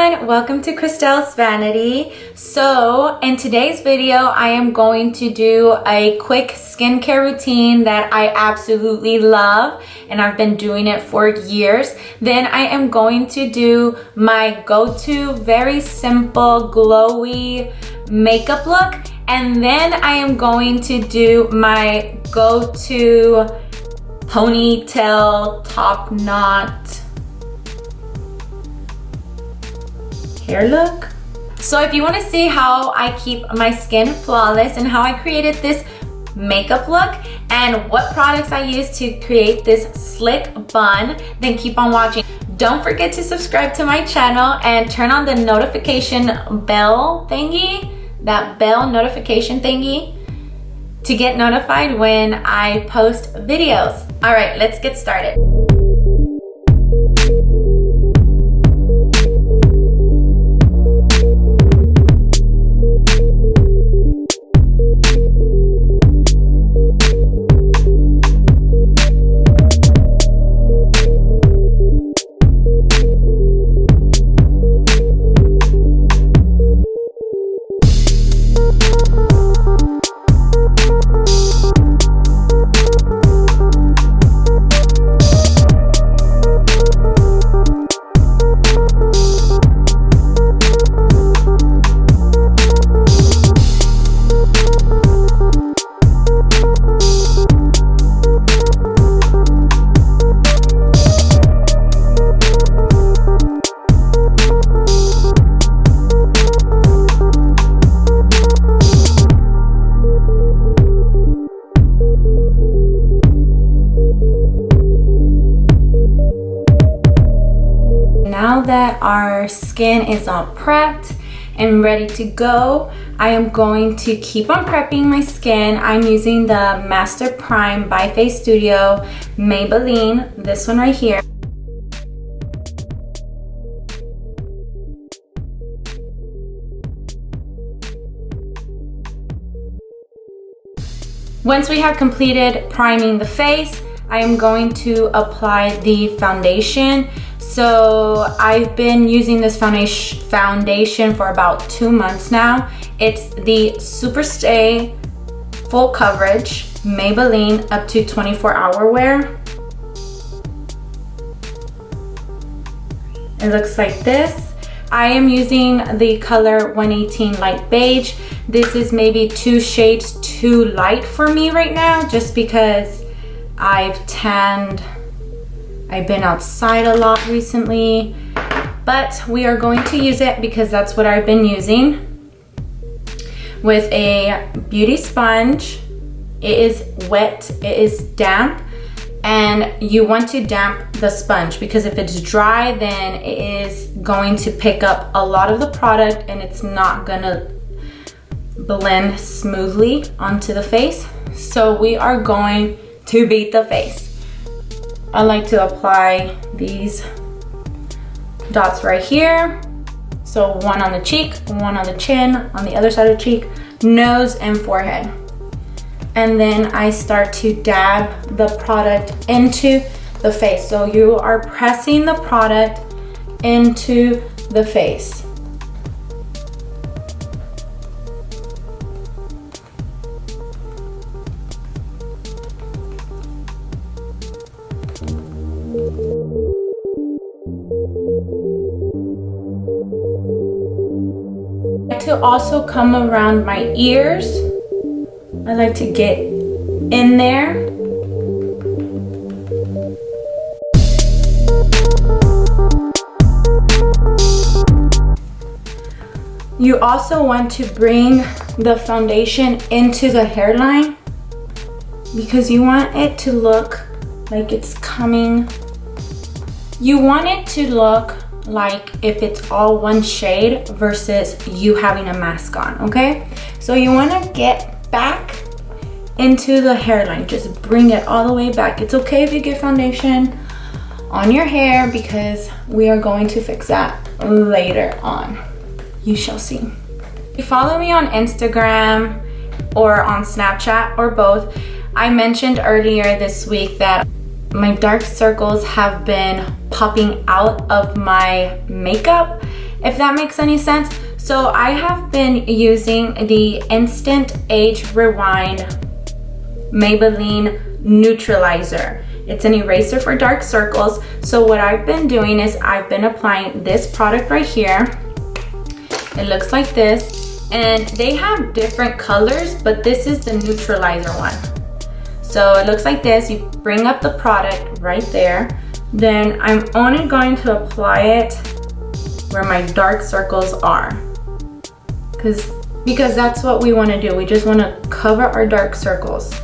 everyone, welcome to Christelle's Vanity. So in today's video, I am going to do a quick skincare routine that I absolutely love and I've been doing it for years. Then I am going to do my go-to very simple glowy makeup look, and then I am going to do my go-to ponytail top knot hair look. So if you want to see how I keep my skin flawless and how I created this makeup look and what products I use to create this slick bun, then keep on watching. Don't forget to subscribe to my channel and turn on the notification bell thingy, that bell notification thingy, to get notified when I post videos. All right, let's get started. Now that our skin is all prepped and ready to go, I am going to keep on prepping my skin. I'm using the Master Prime by Face Studio Maybelline, this one right here. Once we have completed priming the face, I am going to apply the foundation. So I've been using this foundation for about 2 months now. It's the Super Stay Full Coverage Maybelline up to 24-hour wear. It looks like this. I am using the color 118 Light Beige. This is maybe 2 shades too light for me right now, just because I've tanned. I've been outside a lot recently, but we are going to use it because that's what I've been using. With a beauty sponge. It is wet, it is damp, and you want to damp the sponge because if it's dry, then it is going to pick up a lot of the product and it's not gonna blend smoothly onto the face. So we are going to beat the face. I like to apply these dots right here. So one on the cheek, one on the chin, on the other side of the cheek, nose and forehead. And then I start to dab the product into the face. So you are pressing the product into the face. To also come around my ears. I like to get in there. You also want to bring the foundation into the hairline because you want it to look like it's coming. You want it to look like if it's all one shade versus you having a mask on, okay? So you want to get back into the hairline, just bring it all the way back. It's okay if you get foundation on your hair because we are going to fix that later on. You shall see. If you follow me on Instagram or on Snapchat or both, I mentioned earlier this week that my dark circles have been popping out of my makeup if that makes any sense. So I have been using the Instant Age Rewind Maybelline Neutralizer. It's an eraser for dark circles. So what I've been doing is I've been applying this product right here. It looks like this, and they have different colors, but this is the neutralizer one. So it looks like this. You bring up the product right there. Then I'm only going to apply it where my dark circles are. Because that's what we want to do. We just want to cover our dark circles.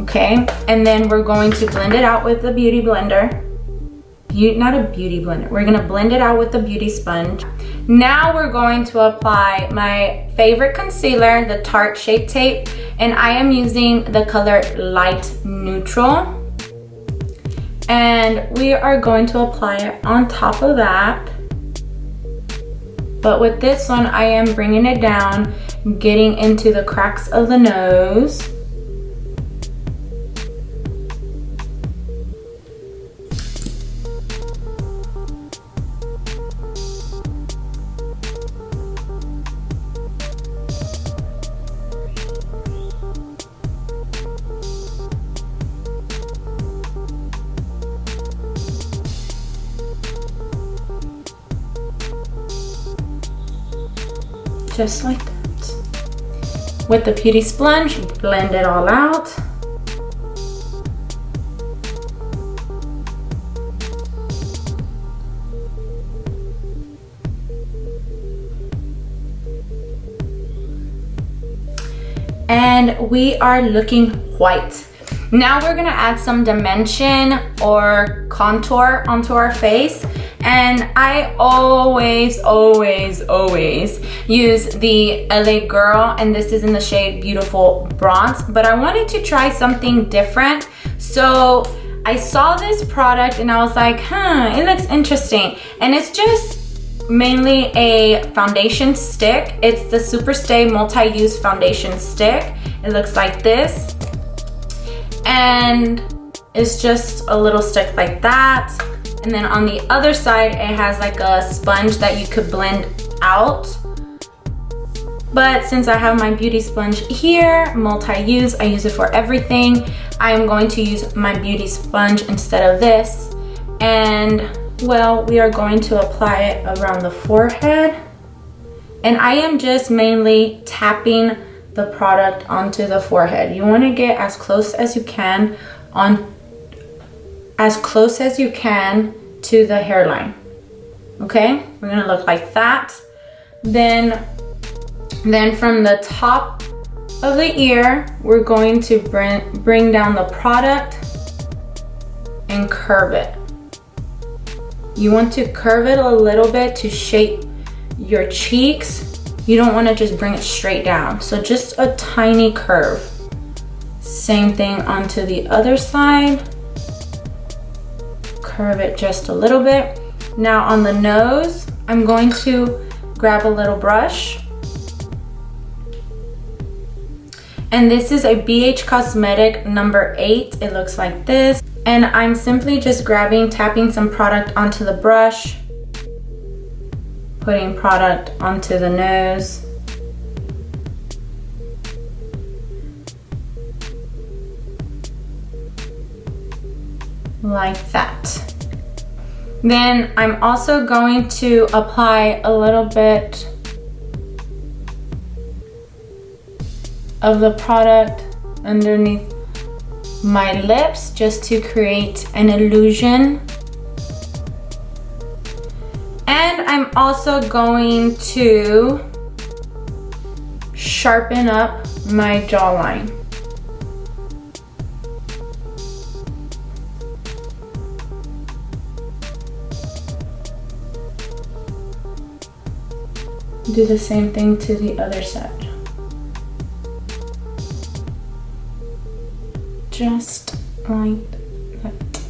Okay, and then we're going to blend it out with the beauty blender. Not a beauty blender. We're gonna blend it out with the beauty sponge. Now we're going to apply my favorite concealer, the Tarte Shape Tape, and I am using the color Light Neutral. And we are going to apply it on top of that. But with this one, I am bringing it down, getting into the cracks of the nose. Just like that. With the beauty sponge, blend it all out. And we are looking white. Now we're gonna add some dimension or contour onto our face. And I always use the LA Girl, and this is in the shade Beautiful Bronze, but I wanted to try something different. So I saw this product and I was like, it looks interesting. And it's just mainly a foundation stick. It's the Superstay Multi-Use Foundation Stick. It looks like this. And it's just a little stick like that. And then on the other side, it has like a sponge that you could blend out. But since I have my beauty sponge here, multi-use, I use it for everything. I am going to use my beauty sponge instead of this. And well, we are going to apply it around the forehead. And I am just mainly tapping the product onto the forehead. You want to get as close as you can to the hairline. Okay, we're gonna look like that. Then from the top of the ear, we're going to bring down the product and curve it. You want to curve it a little bit to shape your cheeks. You don't want to just bring it straight down. So just a tiny curve. Same thing onto the other side. Curve it just a little bit. Now on the nose, I'm going to grab a little brush. And this is a BH Cosmetic number 8. It looks like this. And I'm simply just tapping some product onto the brush, putting product onto the nose. Like that. Then I'm also going to apply a little bit of the product underneath my lips just to create an illusion. And I'm also going to sharpen up my jawline. Do the same thing to the other side. Just like that.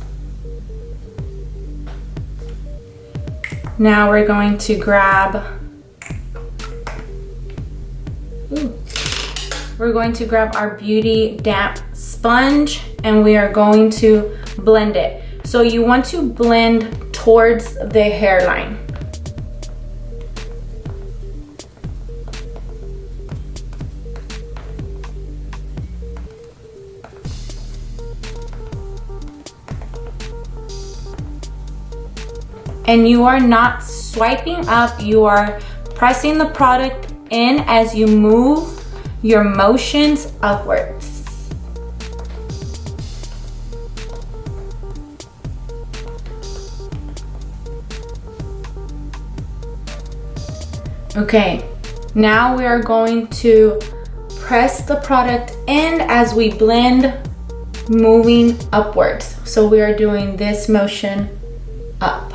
Now we're going to grab our beauty damp sponge, and we are going to blend it. So you want to blend towards the hairline. And you are not swiping up, you are pressing the product in as you move your motions upwards. Okay, now we are going to press the product in as we blend, moving upwards. So we are doing this motion up.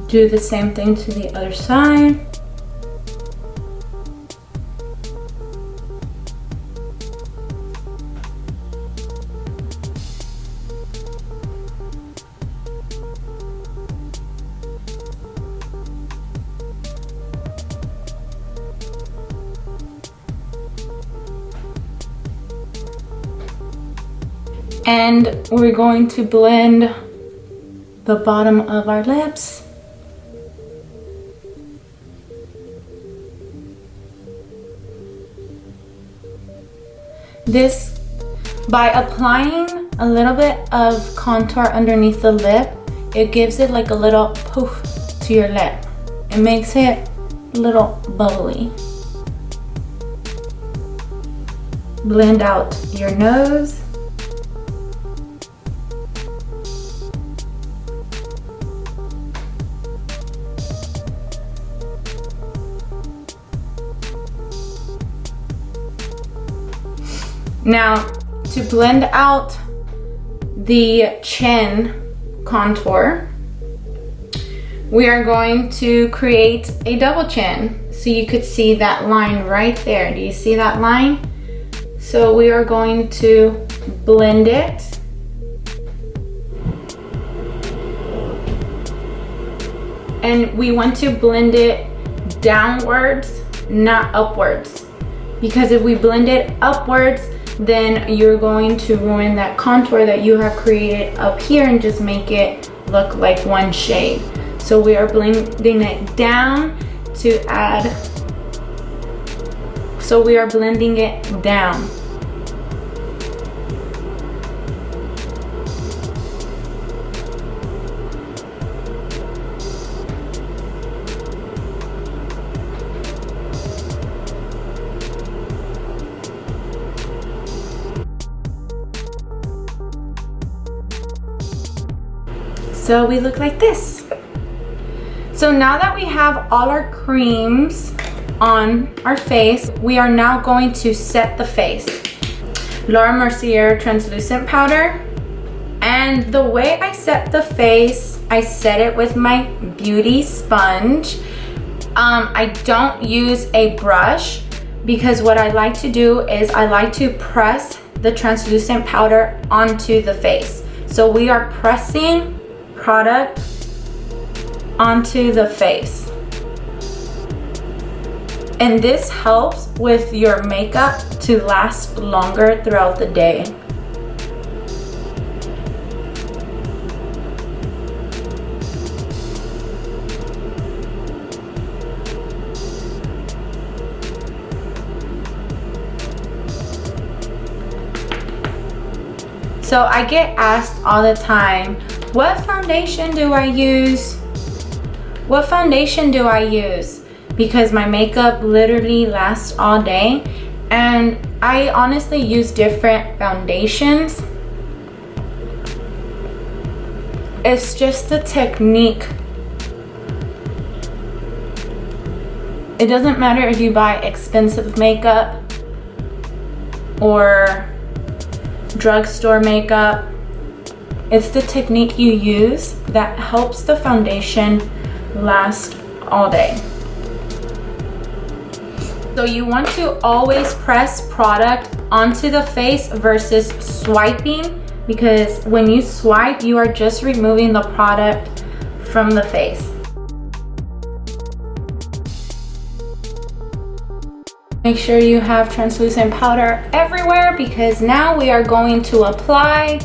Do the same thing to the other side. And we're going to blend the bottom of our lips. This, by applying a little bit of contour underneath the lip, it gives it like a little poof to your lip. It makes it a little bubbly. Blend out your nose. Now, to blend out the chin contour, we are going to create a double chin. So you could see that line right there. Do you see that line? So we are going to blend it. And we want to blend it downwards, not upwards. Because if we blend it upwards, then you're going to ruin that contour that you have created up here and just make it look like one shade. So we are blending it down to add, so we are blending it down. So we look like this. So now that we have all our creams on our face, we are now going to set the face. Laura Mercier translucent powder. And the way I set the face, I set it with my beauty sponge. I don't use a brush because what I like to do is I like to press the translucent powder onto the face. So we are pressing product onto the face. And this helps with your makeup to last longer throughout the day. So I get asked all the time, what foundation do I use? What foundation do I use? Because my makeup literally lasts all day, and I honestly use different foundations. It's just the technique. It doesn't matter if you buy expensive makeup or drugstore makeup. It's the technique you use that helps the foundation last all day. So you want to always press product onto the face versus swiping, because when you swipe, you are just removing the product from the face. Make sure you have translucent powder everywhere, because now we are going to apply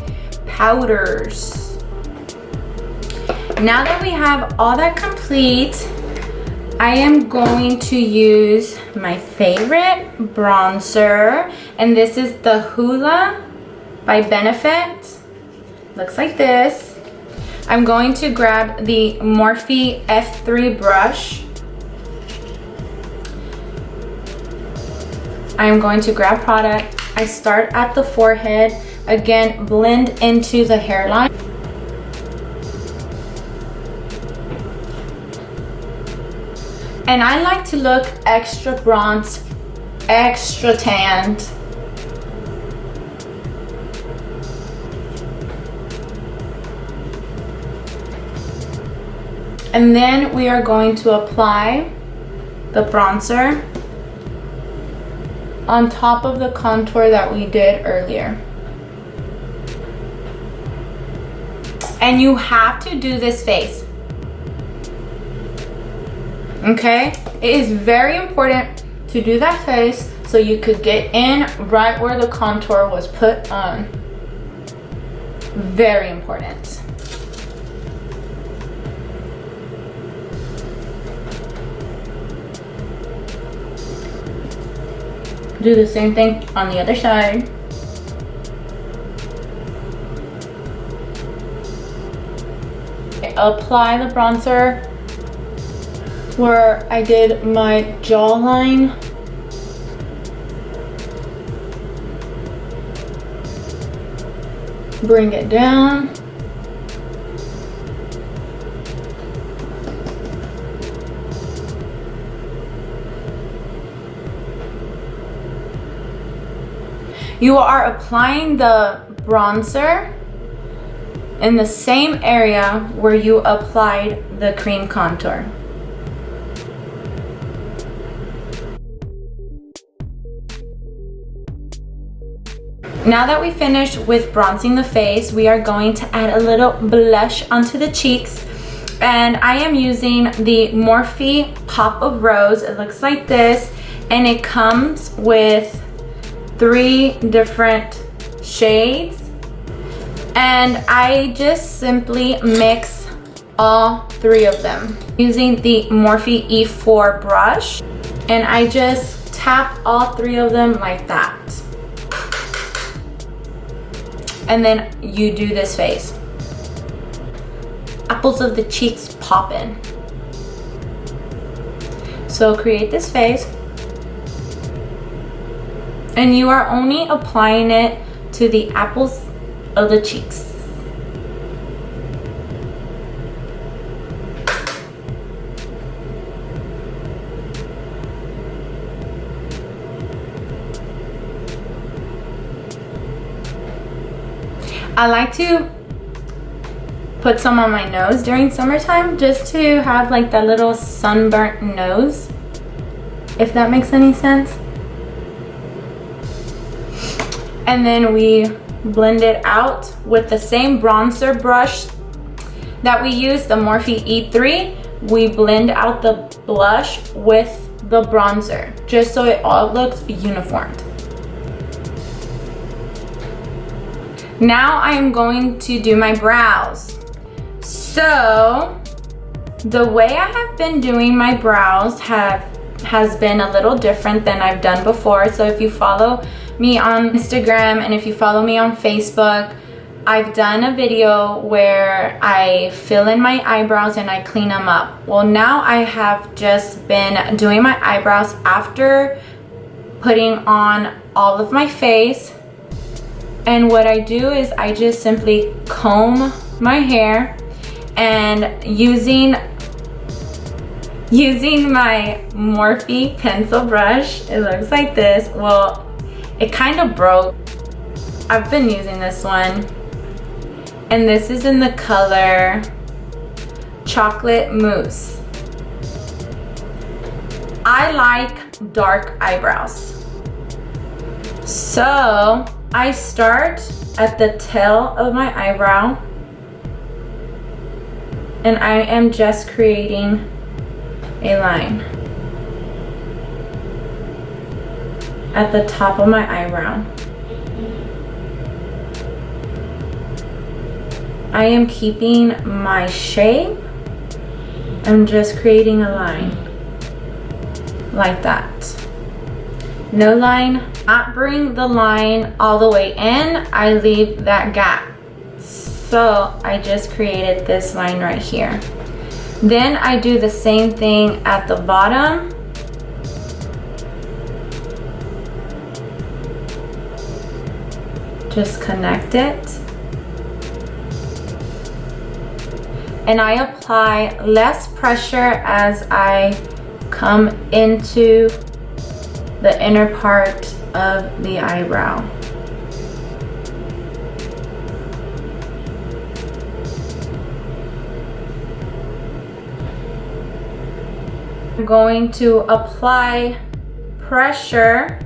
powders. Now that we have all that complete, I am going to use my favorite bronzer, and this is the Hoola by Benefit. Looks like this. I'm going to grab the Morphe F3 brush. I'm going to grab product. I start at the forehead. Again, blend into the hairline. And I like to look extra bronze, extra tanned. And then we are going to apply the bronzer on top of the contour that we did earlier. And you have to do this face. Okay? It is very important to do that face so you could get in right where the contour was put on. Very important. Do the same thing on the other side. Apply the bronzer where I did my jawline. Bring it down. You are applying the bronzer in the same area where you applied the cream contour. Now that we finished with bronzing the face, we are going to add a little blush onto the cheeks. And I am using the Morphe Pop of Rose. It looks like this, and it comes with 3 different shades. And I just simply mix all 3 of them using the Morphe E4 brush. And I just tap all 3 of them like that. And then you do this face. Apples of the cheeks poppin'. So create this face. And you are only applying it to the apples of the cheeks. I like to put some on my nose during summertime just to have like that little sunburnt nose, if that makes any sense. And then we blend it out with the same bronzer brush that we used, the Morphe E3. We blend out the blush with the bronzer just so it all looks uniformed. Now I am going to do my brows. So the way I have been doing my brows has been a little different than I've done before. So if you follow me on Instagram and if you follow me on Facebook, I've done a video where I fill in my eyebrows and I clean them up. Well, now I have just been doing my eyebrows after putting on all of my face. And what I do is I just simply comb my hair and using my Morphe pencil brush, it looks like this. Well, It kind of broke. I've been using this one, and this is in the color Chocolate Mousse. I like dark eyebrows, so I start at the tail of my eyebrow, and I am just creating a line at the top of my eyebrow. I am keeping my shape. I'm just creating a line like that. No line, not bring the line all the way in. I leave that gap. So I just created this line right here. Then I do the same thing at the bottom. Just connect it. And I apply less pressure as I come into the inner part of the eyebrow. I'm going to apply pressure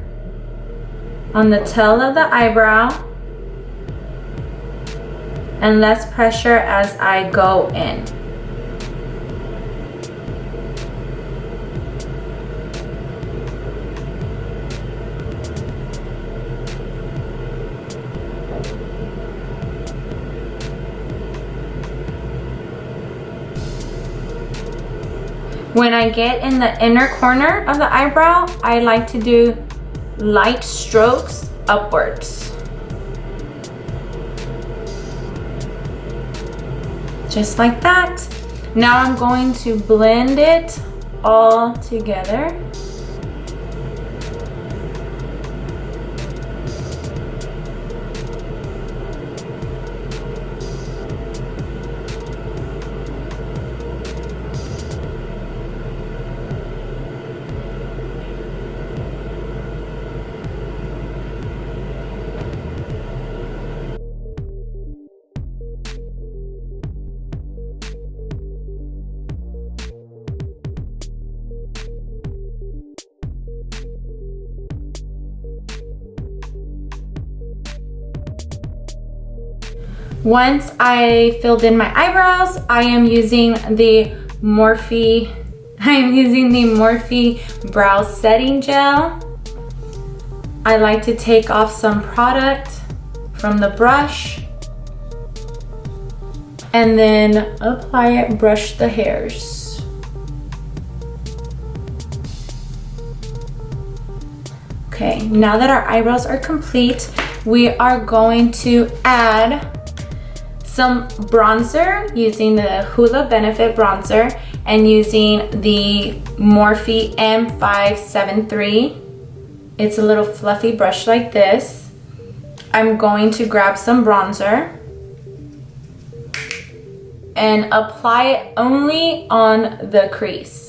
on the tail of the eyebrow and less pressure as I go in. When I get in the inner corner of the eyebrow, I like to do light strokes upwards. Just like that. Now I'm going to blend it all together. Once I filled in my eyebrows, I am using the Morphe brow setting gel. I like to take off some product from the brush and then apply it, brush the hairs. Okay, now that our eyebrows are complete, we are going to add some bronzer using the Hoola Benefit bronzer and using the Morphe M573. It's a little fluffy brush like this. I'm going to grab some bronzer and apply it only on the crease.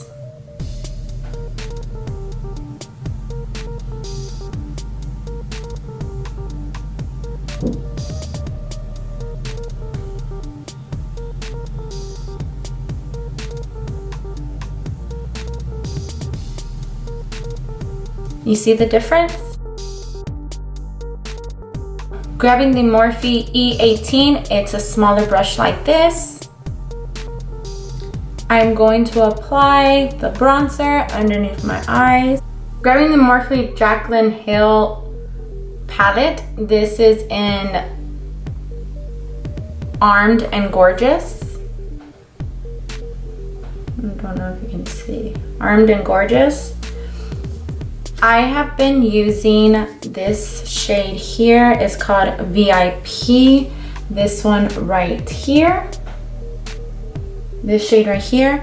You see the difference? Grabbing the Morphe E18, it's a smaller brush like this. I'm going to apply the bronzer underneath my eyes. Grabbing the Morphe Jaclyn Hill palette, this is in Armed and Gorgeous. I don't know if you can see. Armed and Gorgeous. I have been using this shade here. It's called VIP. This one right here. This shade right here.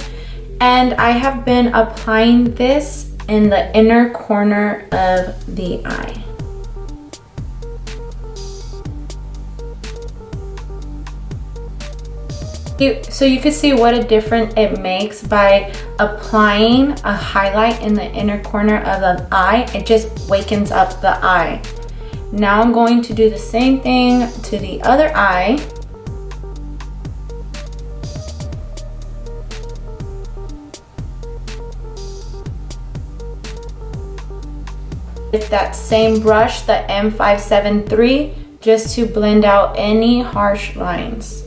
And I have been applying this in the inner corner of the eye. So you can see what a difference it makes by applying a highlight in the inner corner of the eye. It just wakens up the eye. Now I'm going to do the same thing to the other eye. With that same brush, the M573, just to blend out any harsh lines.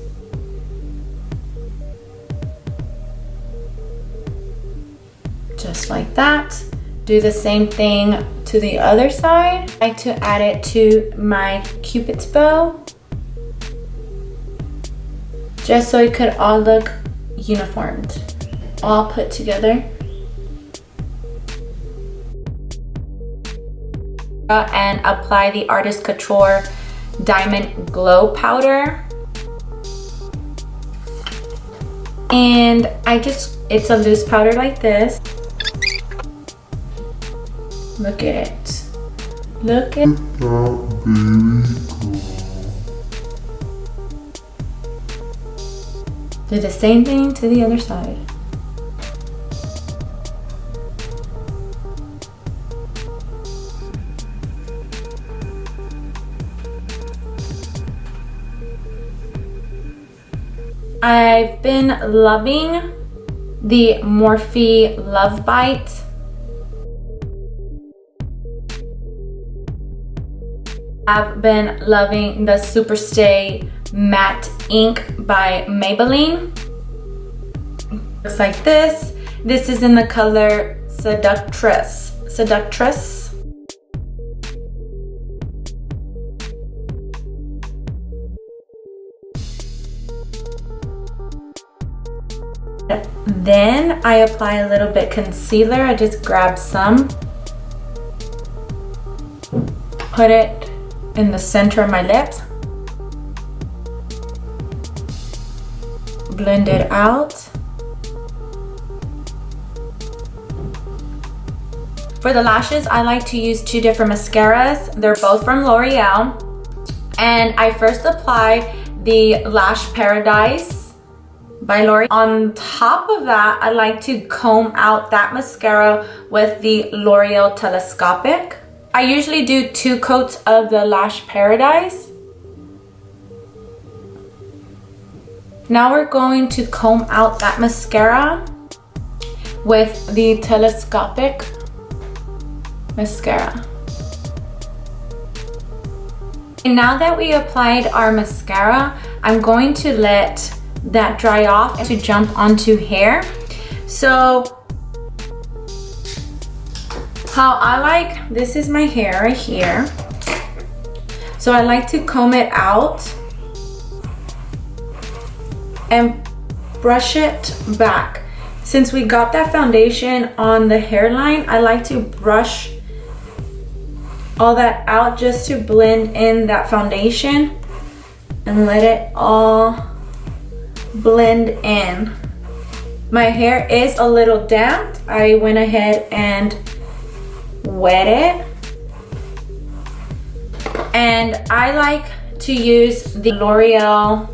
Just like that. Do the same thing to the other side. I like to add it to my Cupid's bow, just so it could all look uniformed, all put together. And apply the Artist Couture Diamond Glow Powder. And it's a loose powder like this. Look at it. Look at that baby girl. Do the same thing to the other side. I've been loving the Morphe Love Bite. I've been loving the Superstay Matte Ink by Maybelline. Looks like this. This is in the color Seductress. Then I apply a little bit concealer. I just grab some, put it in the center of my lips, blend it out. For the lashes, I like to use two different mascaras. They're both from L'Oreal. And I first apply the Lash Paradise by L'Oreal. On top of that, I like to comb out that mascara with the L'Oreal Telescopic. I usually do 2 coats of the Lash Paradise. Now we're going to comb out that mascara with the Telescopic mascara. And now that we applied our mascara, I'm going to let that dry off to jump onto hair. So how I like, this is my hair right here. So I like to comb it out and brush it back. Since we got that foundation on the hairline, I like to brush all that out just to blend in that foundation and let it all blend in. My hair is a little damp. I went ahead and wet it. And I like to use the L'Oreal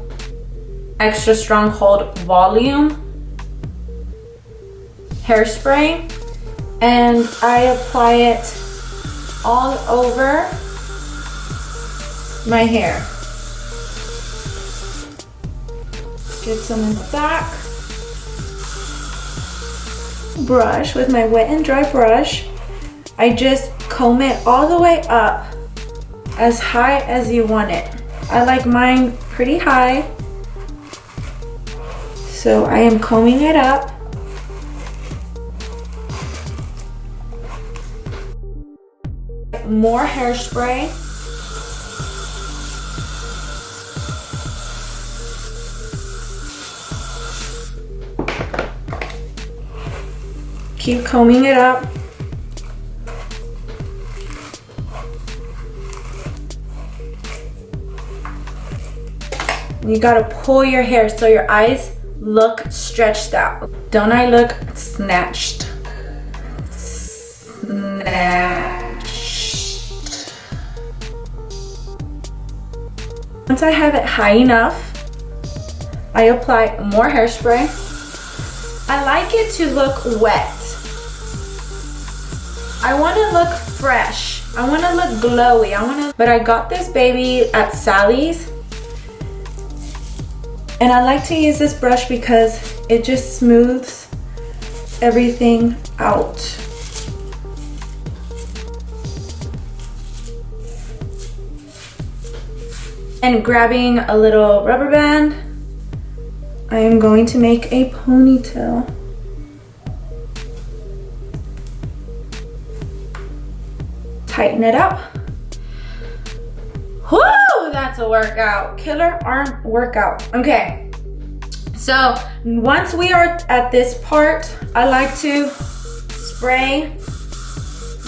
Extra Strong Hold Volume hairspray, and I apply it all over my hair. Get some in the back. Brush with my wet and dry brush. I just comb it all the way up as high as you want it. I like mine pretty high, so I am combing it up. More hairspray. Keep combing it up. You gotta pull your hair so your eyes look stretched out. Don't I look snatched? Once I have it high enough, I apply more hairspray. I like it to look wet. I want to look fresh. I want to look glowy. But I got this baby at Sally's. And I like to use this brush because it just smooths everything out. And grabbing a little rubber band, I am going to make a ponytail. Tighten it up. Whoo, that's a workout. Killer arm workout. Okay, so once we are at this part, I like to spray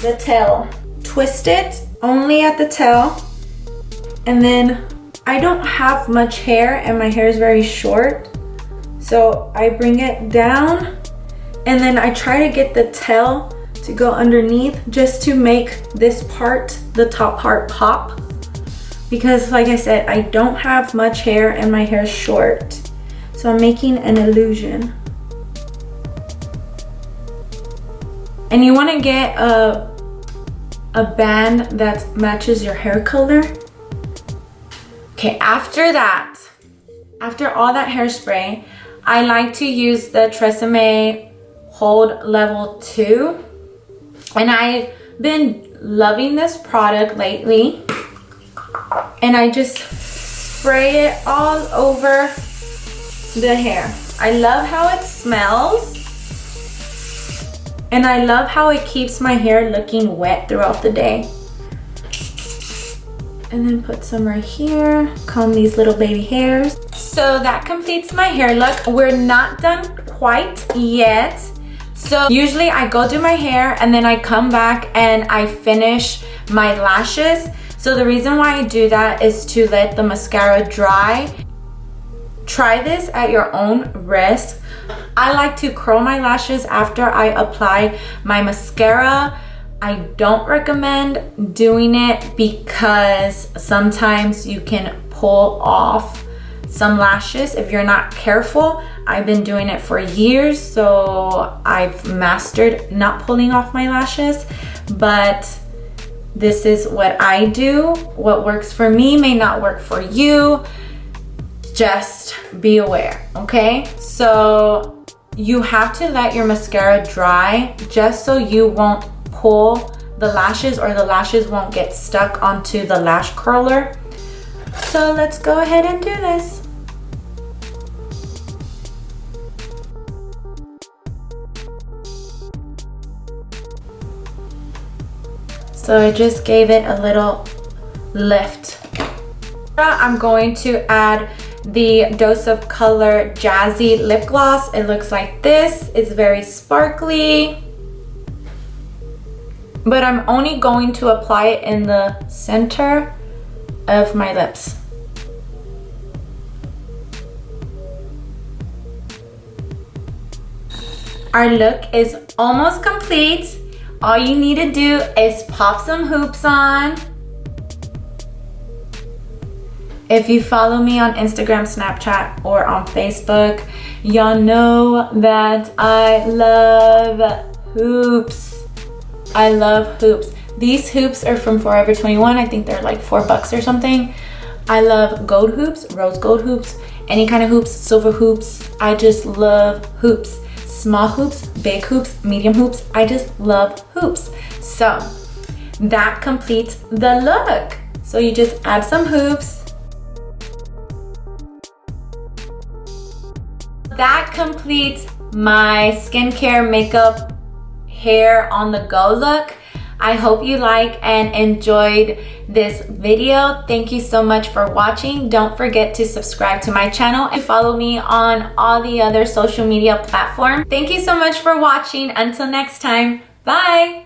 the tail. Twist it only at the tail, and then I don't have much hair and my hair is very short, so I bring it down and then I try to get the tail to go underneath just to make this part, the top part, pop, because like I said, I don't have much hair and my hair is short, so I'm making an illusion. And you want to get a band that matches your hair color. Okay, after that, after all that hairspray, I like to use the Tresemme Hold Level 2. And I've been loving this product lately. And I just spray it all over the hair. I love how it smells. And I love how it keeps my hair looking wet throughout the day. And then put some right here, comb these little baby hairs. So that completes my hair look. We're not done quite yet. So usually I go do my hair and then I come back and I finish my lashes. So the reason why I do that is to let the mascara dry. Try this at your own risk. I like to curl my lashes after I apply my mascara. I don't recommend doing it because sometimes you can pull off some lashes if you're not careful. I've been doing it for years, so I've mastered not pulling off my lashes, but this is what I do. What works for me may not work for you. Just be aware, okay? So you have to let your mascara dry just so you won't pull the lashes or the lashes won't get stuck onto the lash curler. So let's go ahead and do this. So I just gave it a little lift. I'm going to add the Dose of Color Jazzy Lip Gloss. It looks like this. It's very sparkly. But I'm only going to apply it in the center of my lips. Our look is almost complete. All you need to do is pop some hoops on. If you follow me on Instagram, Snapchat, or on Facebook, y'all know that I love hoops. I love hoops. These hoops are from Forever 21. I think they're like $4 or something. I love gold hoops, rose gold hoops, any kind of hoops, silver hoops. I just love hoops. Small hoops, big hoops, medium hoops. I just love hoops. So that completes the look. So you just add some hoops. That completes my skincare, makeup, hair on the go look. I hope you like and enjoyed this video. Thank you so much for watching. Don't forget to subscribe to my channel and follow me on all the other social media platforms. Thank you so much for watching. Until next time, bye.